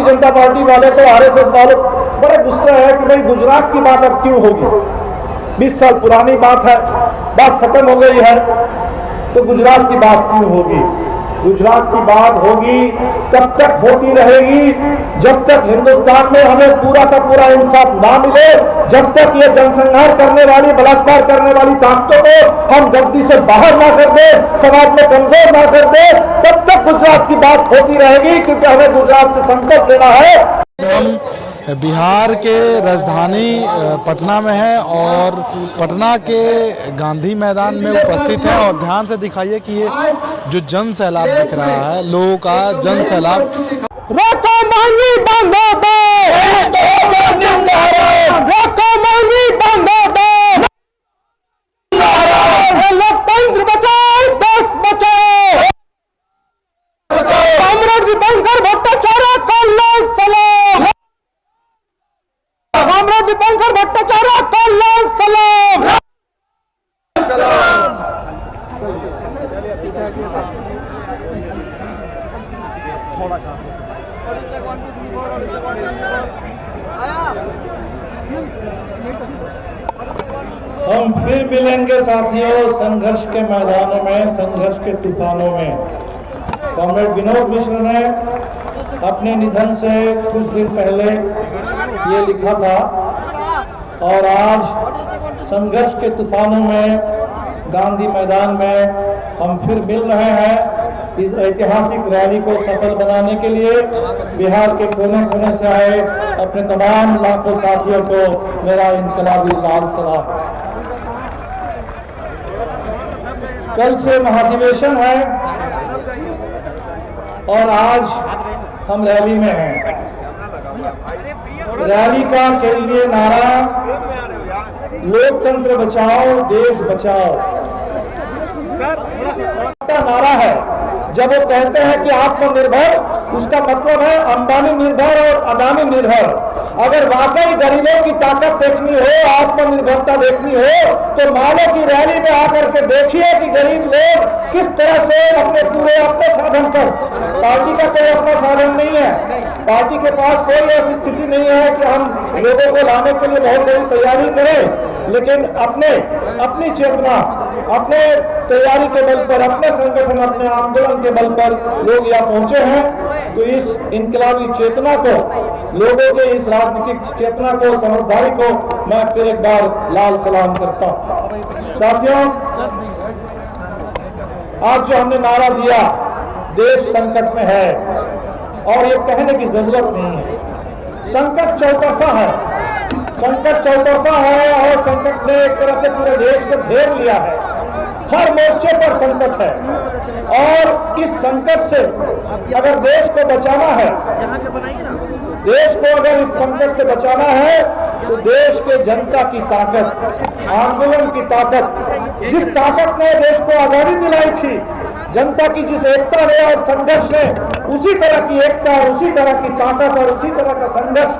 जनता party वाले तो RSS वाले बड़े गुस्सा है कि भाई गुजरात की बात अब क्यों होगी, 20 साल पुरानी बात है, बात खत्म हो गई है, तो गुजरात की बात क्यों होगी। गुजरात की बात होगी तब तक होती रहेगी जब तक हिंदुस्तान में हमें पूरा का पूरा इंसाफ ना मिले, जब तक ये जनसंहार करने वाली, बलात्कार करने वाली ताकतों को हम गद्दी से बाहर ना कर दे, समाज में कमजोर ना कर दे, तब तक गुजरात की बात होती रहेगी, क्योंकि हमें गुजरात से संकल्प लेना है। हम बिहार के राजधानी पटना में है और पटना के गांधी मैदान में उपस्थित है और ध्यान से दिखाइए कि ये जो जन सैलाब दिख रहा है, लोगों का जन सैलाब। रोको महंगी बंदो दो, रोको महंगी बंदो दो, लोकतंत्र बचाओ, देश बचाओ, कॉमरेड दीपंकर भट्टाचार्य को लाल सलाम, कॉमरेड दीपंकर भट्टाचार्य को लाल सलाम। थोड़ा सा हम फिर मिलेंगे साथियों संघर्ष के मैदानों में, संघर्ष के तूफानों में। कॉमरेड विनोद मिश्र ने अपने निधन से कुछ दिन पहले ये लिखा था और आज संघर्ष के तूफानों में गांधी मैदान में हम फिर मिल रहे हैं। इस ऐतिहासिक रैली को सफल बनाने के लिए बिहार के कोने कोने से आए अपने तमाम लाखों साथियों को मेरा इनकलाबी लाल सलाम। कल से महाधिवेशन है और आज हम रैली में हैं। रैली का केंद्रीय नारा लोकतंत्र बचाओ, देश बचाओ नारा है। जब वो कहते हैं कि आत्मनिर्भर, उसका मतलब है अंबानी निर्भर और अदानी निर्भर। अगर वाकई गरीबों की ताकत देखनी हो, आत्मनिर्भरता देखनी हो, तो मालो की रैली में आकर के देखिए कि गरीब लोग किस तरह से अपने साधन पर, पार्टी का कोई अपना साधन नहीं है, पार्टी के पास कोई ऐसी स्थिति नहीं है कि हम लोगों को लाने के लिए बहुत बड़ी तैयारी करें, लेकिन अपनी चेतना, अपने तैयारी के बल पर, अपने संगठन, अपने आंदोलन के बल पर लोग यहाँ पहुंचे हैं। तो इस इनकलाबी चेतना को, लोगों के इस राजनीतिक चेतना को, समझदारी को मैं फिर एक बार लाल सलाम करता हूँ। साथियों, आज जो हमने नारा दिया, देश संकट में है, और ये कहने की जरूरत नहीं है। संकट चौतरफा है, संकट चौतरफा है और संकट ने एक तरह से पूरे देश को घेर लिया है। हर मोर्चे पर संकट है और इस संकट से अगर देश को बचाना है, देश को अगर इस संकट से बचाना है, तो देश के जनता की ताकत, आंदोलन की ताकत, जिस ताकत ने देश को आजादी दिलाई थी, जनता की जिस एकता ने और संघर्ष ने, उसी तरह की एकता और उसी तरह की ताकत और उसी तरह का संघर्ष,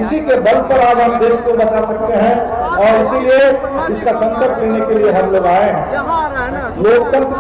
उसी के बल पर आज हम देश को बचा सकते हैं। और इसीलिए इसका संकल्प लेने के लिए हम लोग आए हैं। लोकतंत्र,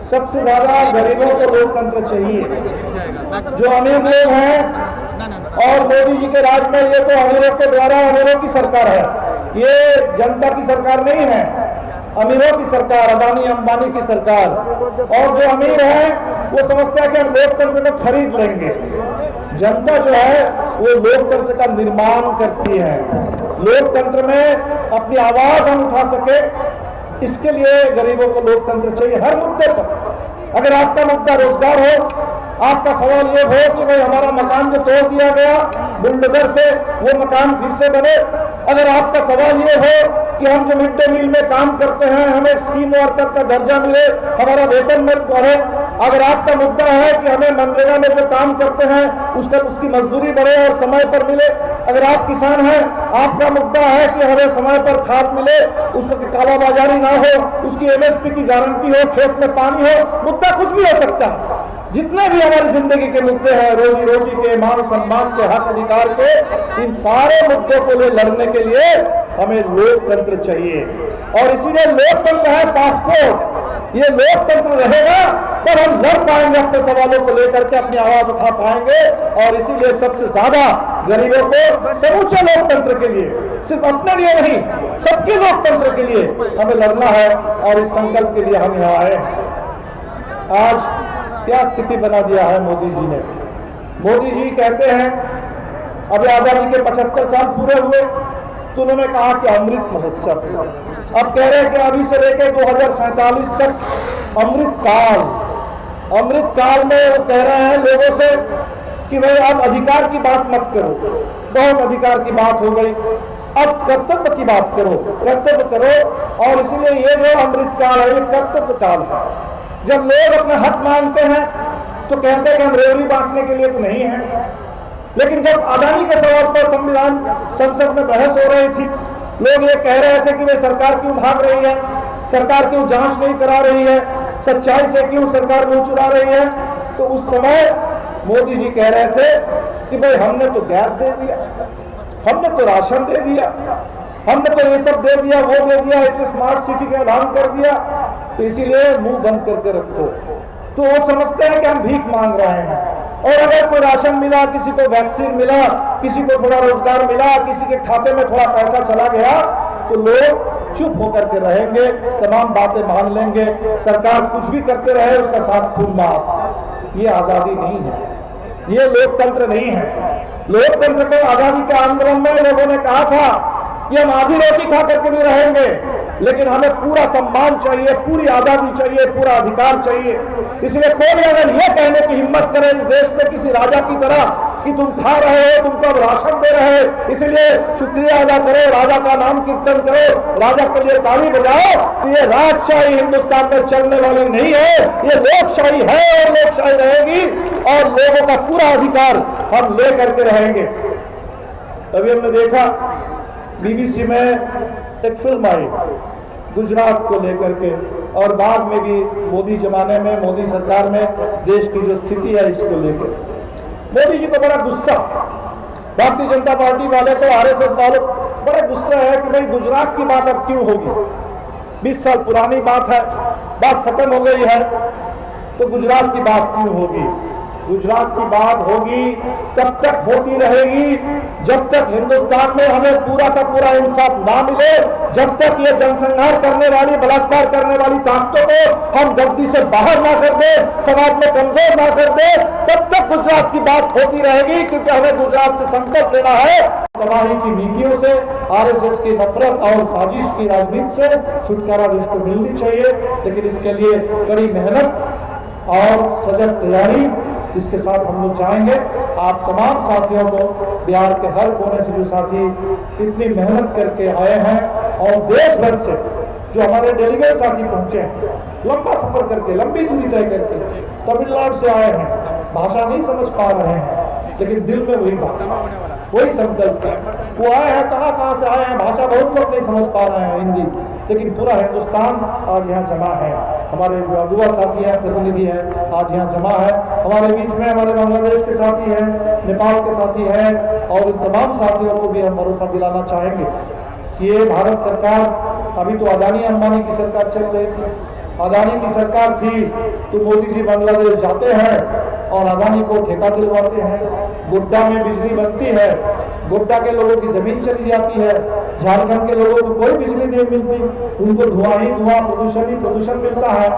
सबसे ज्यादा गरीबों को लोकतंत्र चाहिए। जो अमीर लोग हैं, और मोदी जी के राज में ये तो अमीरों के द्वारा अमीरों की सरकार है, ये जनता की सरकार नहीं है, अमीरों की सरकार, अदानी अंबानी की सरकार। और जो अमीर है वो समझता है कि हम लोकतंत्र को खरीद लेंगे। जनता जो है वो लोकतंत्र का निर्माण करती है। लोकतंत्र में अपनी आवाज हम उठा सके, इसके लिए गरीबों को लोकतंत्र चाहिए हर मुद्दे पर। अगर आपका मुद्दा रोजगार हो, आपका सवाल ये हो कि भाई हमारा मकान जो तोड़ दिया गया बुलडोजर से, वो मकान फिर से बने। अगर आपका सवाल ये हो कि हम जो मिड डे मील में काम करते हैं, हमें स्कीम वर्कर का दर्जा मिले, हमारा वेतन में बढ़े। अगर आपका मुद्दा है कि हमें मनरेगा में जो काम करते हैं उसकी मजदूरी बढ़े और समय पर मिले। अगर आप किसान हैं, आपका मुद्दा है कि हमें समय पर खाद मिले, उसमें कालाबाजारी ना हो, उसकी MSP की गारंटी हो, खेत में पानी हो। मुद्दा कुछ भी हो सकता है। जितने भी हमारी जिंदगी के मुद्दे हैं, रोजी रोटी के, मान सम्मान के, हक अधिकार के, इन सारे मुद्दों को लड़ने के लिए हमें लोकतंत्र चाहिए। और इसीलिए लोकतंत्र है पासपोर्ट। ये लोकतंत्र रहेगा तब हम लड़ पाएंगे अपने सवालों को लेकर के, अपनी आवाज उठा पाएंगे। और इसीलिए सबसे ज्यादा गरीबों को समूचे लोकतंत्र के लिए, सिर्फ अपने लिए नहीं, सबके लोकतंत्र के लिए हमें लड़ना है। और इस संकल्प के लिए हम यहाँ आए हैं। आज क्या स्थिति बना दिया है मोदी जी ने। मोदी जी कहते हैं अभी आजादी के 75 साल पूरे हुए तो उन्होंने कहा कि अमृत महोत्सव, अब कह रहे हैं कि अभी से लेकर 2047 तक अमृत काल में वो कह रहे हैं लोगों से कि भाई आप अधिकार की बात मत करो, बहुत अधिकार की बात हो गई, अब कर्तव्य की बात करो, कर्तव्य करो। और इसलिए ये जो अमृत काल है ये कर्तव्य काल है। जब लोग अपने हक मांगते हैं तो कहते हैं कि हम रेवड़ी बांटने के लिए तो नहीं है, लेकिन जब अदानी के सवाल पर संविधान संसद में बहस हो रही थी, लोग ये कह रहे थे कि वे सरकार क्यों भाग रही है, सरकार क्यों जांच नहीं करा रही है, सच्चाई से क्यों सरकार मुंह चुरा रही है, तो उस समय मोदी जी कह रहे थे कि भाई हमने तो गैस दे दिया, हमने तो राशन दे दिया, हमने तो ये सब दे दिया, वो दे दिया, एक स्मार्ट सिटी का ऐलान कर दिया, तो इसीलिए मुंह बंद करके रखो। तो वो समझते हैं कि हम भीख मांग रहे हैं। और अगर कोई राशन मिला, किसी को वैक्सीन मिला, किसी को थोड़ा रोजगार मिला, किसी के खाते में थोड़ा पैसा चला गया, तो लोग चुप होकर के रहेंगे, तमाम बातें मान लेंगे, सरकार कुछ भी करते रहे उसका साथ खून माफ। ये आजादी नहीं है, ये लोकतंत्र नहीं है। लोकतंत्र को आजादी के आंदोलन में लोगों ने कहा था कि हम आधी रोटी खा करके भी रहेंगे, लेकिन हमें पूरा सम्मान चाहिए, पूरी आजादी चाहिए, पूरा अधिकार चाहिए। इसलिए कोई अगर ये कहने की हिम्मत करे इस देश में किसी राजा की तरह कि तुम खा रहे हो, तुमको अब राशन दे रहे, इसलिए शुक्रिया अदा करो, राजा का नाम कीर्तन करो, राजा के लिए ताली बजाओ, तो ये राजशाही हिंदुस्तान में चलने वाली नहीं है, ये लोकशाही है और लोकशाही रहेगी। और लोगों का पूरा अधिकार हम ले करके रहेंगे। अभी हमने देखा BBC में एक फिल्म आई गुजरात को लेकर के, और बाद में भी मोदी जमाने में, मोदी सरकार में देश की जो स्थिति है इसको लेकर मोदी जी को बड़ा गुस्सा, भारतीय जनता पार्टी वाले तो RSS वाले बड़ा गुस्सा है कि भाई गुजरात की बात अब क्यों होगी, 20 साल पुरानी बात है, बात खत्म हो गई है, तो गुजरात की बात क्यों होगी। गुजरात की बात होगी तब तक होती रहेगी जब तक हिंदुस्तान में हमें पूरा का पूरा इंसाफ ना मिले, जब तक ये जनसंहार करने वाली, बलात्कार करने वाली ताकतों को हम गद्दी से बाहर ना कर दे, समाज में कमजोर ना कर दे, तब तक गुजरात की बात होती रहेगी। क्योंकि हमें गुजरात से संकल्प लेना है, तबाही की नीतियों से, RSS की नफरत और साजिश की राजनीति से छुटकारा देश को मिलनी चाहिए। लेकिन इसके लिए कड़ी मेहनत और सजग तैयारी, इसके साथ हम लोग चाहेंगे। आप तमाम साथियों को, बिहार के हर कोने से जो साथी इतनी मेहनत करके आए हैं और देश भर से जो हमारे डेलीगेट साथी पहुंचे हैं, लंबा सफर करके, लंबी दूरी तय करके, तमिलनाडु से आए हैं, भाषा नहीं समझ पा रहे हैं, लेकिन दिल में वही बात, वही संकल्प है। वो आए हैं, कहाँ से आए हैं, भाषा बहुत लोग नहीं समझ पा रहे हैं हिंदी, लेकिन पूरा हिंदुस्तान आज यहाँ जमा है। हमारे जो अगुआ साथी हैं, प्रतिनिधि हैं, आज यहाँ जमा है। हमारे बीच में हमारे बांग्लादेश के साथी हैं, नेपाल के साथी हैं, और इन तमाम साथियों को भी हम भरोसा दिलाना चाहेंगे कि ये भारत सरकार, अभी तो अदानी अंबानी की सरकार चल रही थी, अदानी की सरकार थी तो मोदी जी बांग्लादेश जाते हैं और अदानी को ठेका दिलवाते हैं, गोड्डा में बिजली बनती है, गोड्डा के लोगों की जमीन चली जाती है, झारखंड के लोगों को कोई बिजली नहीं मिलती, उनको धुआं ही धुआं, प्रदूषण ही प्रदूषण मिलता है,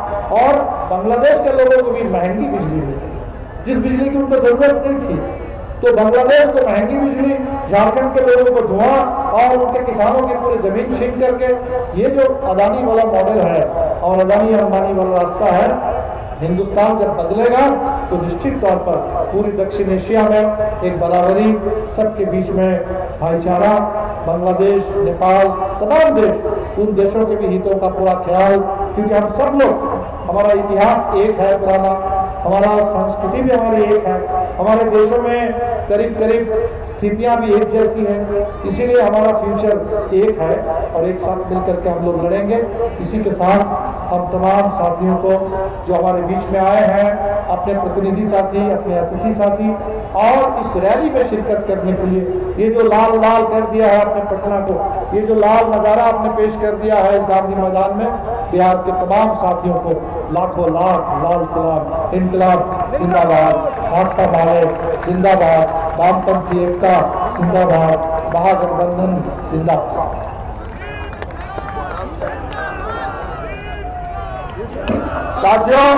और बांग्लादेश के लोगों को भी महंगी बिजली मिलती है, जिस बिजली की उनको जरूरत नहीं थी। तो बांग्लादेश को महंगी बिजली, झारखंड के लोगों को धुआं, और उनके किसानों की पूरी जमीन छीन करके, ये जो अदानी वाला मॉडल है और अदानी अंबानी वाला रास्ता है, हिंदुस्तान जब बदलेगा तो निश्चित तौर पर पूरी दक्षिण एशिया में एक बराबरी, सबके बीच में भाईचारा, बांग्लादेश, नेपाल, तमाम देश, उन देशों के भी हितों का पूरा ख्याल, क्योंकि हम सब लोग, हमारा इतिहास एक है पुराना, हमारा संस्कृति भी हमारी एक है, हमारे देशों में करीब करीब स्थितियां भी एक जैसी हैं, इसीलिए हमारा फ्यूचर एक है और एक साथ मिलकर के हम लोग लड़ेंगे। इसी के साथ हम तमाम साथियों को जो हमारे बीच में आए हैं, अपने प्रतिनिधि साथी, अपने अतिथि साथी, और इस रैली में शिरकत करने के लिए, ये जो लाल लाल कर दिया है अपने पटना को, ये जो लाल नज़ारा आपने पेश कर दिया है इस गांधी मैदान में, बिहार के तमाम साथियों को लाखों लाख लाल सलाम। इनकलाब जिंदाबाद, भाकपा माले जिंदाबाद, वामपंथी एकता जिंदाबाद, महागठबंधन जिंदाबाद। साथियों